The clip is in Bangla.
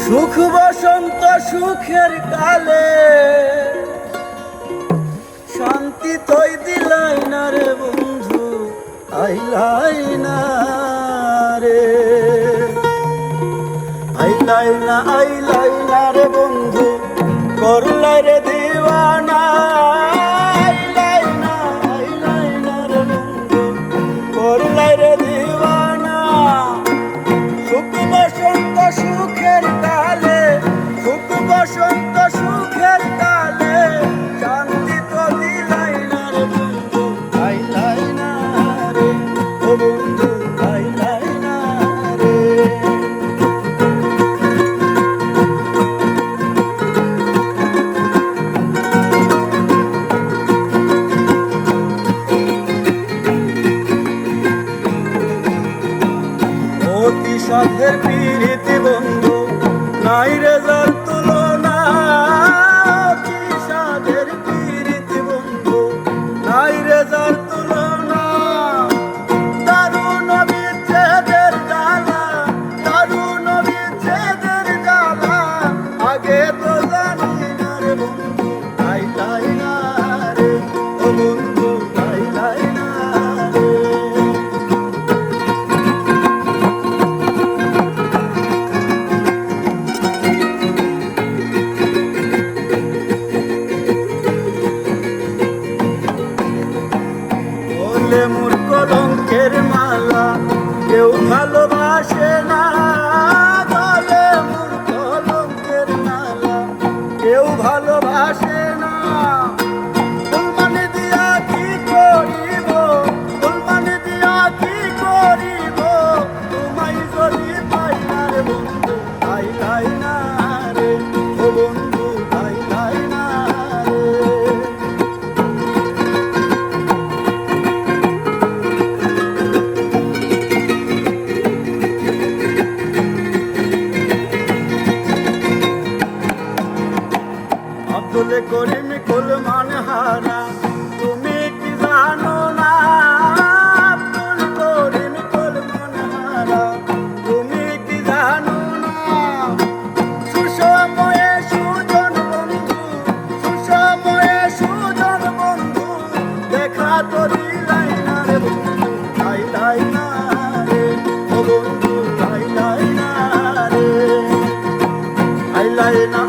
সুখ বসন্ত সুখের কালে শান্তি তৈ দিলাই না রে বন্ধু, আইলাই না রে, আইলাই না রে বন্ধু, করলাই রে দিওয়ানা। আইলাই না রে বন্ধু, করলাই রে দিওয়ানা। সুখ বসন্ত সুখের কালে, সুখ বসন্ত সুখের কালে শান্তি তো দিলাই না রে বন্ধু, আইলাই না রে ও বন্ধু, আইলাই না রে। অতি সাধের প্রীতি বন্ধু, নাই রে যার তুলনা। অতি সাধের প্রীতি বন্ধু, নাই রে যার তুলনা। দারুণ বিচ্ছেদের জ্বালা, দারুণ বিচ্ছেদের জ্বালা, আগে তো জানি না রে বন্ধু, আইলাই না রে ও বন্ধু, আইলাই না রে। মোর কলঙ্কের মালা কেউ ভালোবাসে না, বলে মোর কলঙ্কের মালা কেউ ভালোবাসে না। ফুলমানি দিয়া কি করিব, ফুলমানি দিয়া কি করিব, তোমায় যদি পাই না রে বন্ধু, আইলাই না রে ও বন্ধু, আইলাই না রে। আব্দুল করিম কুলমান হারা, তুমি কি জানো না? আব্দুল করিম কুলমান হারা, তুমি কি জানো না? সুসময়ে সুজন বন্ধু, সুসময়ে সুজন বন্ধু, দেখা তো দিলাই না রে বন্ধু, আইলাই না রে ও বন্ধু, আইলাই না রে, আইলাই না।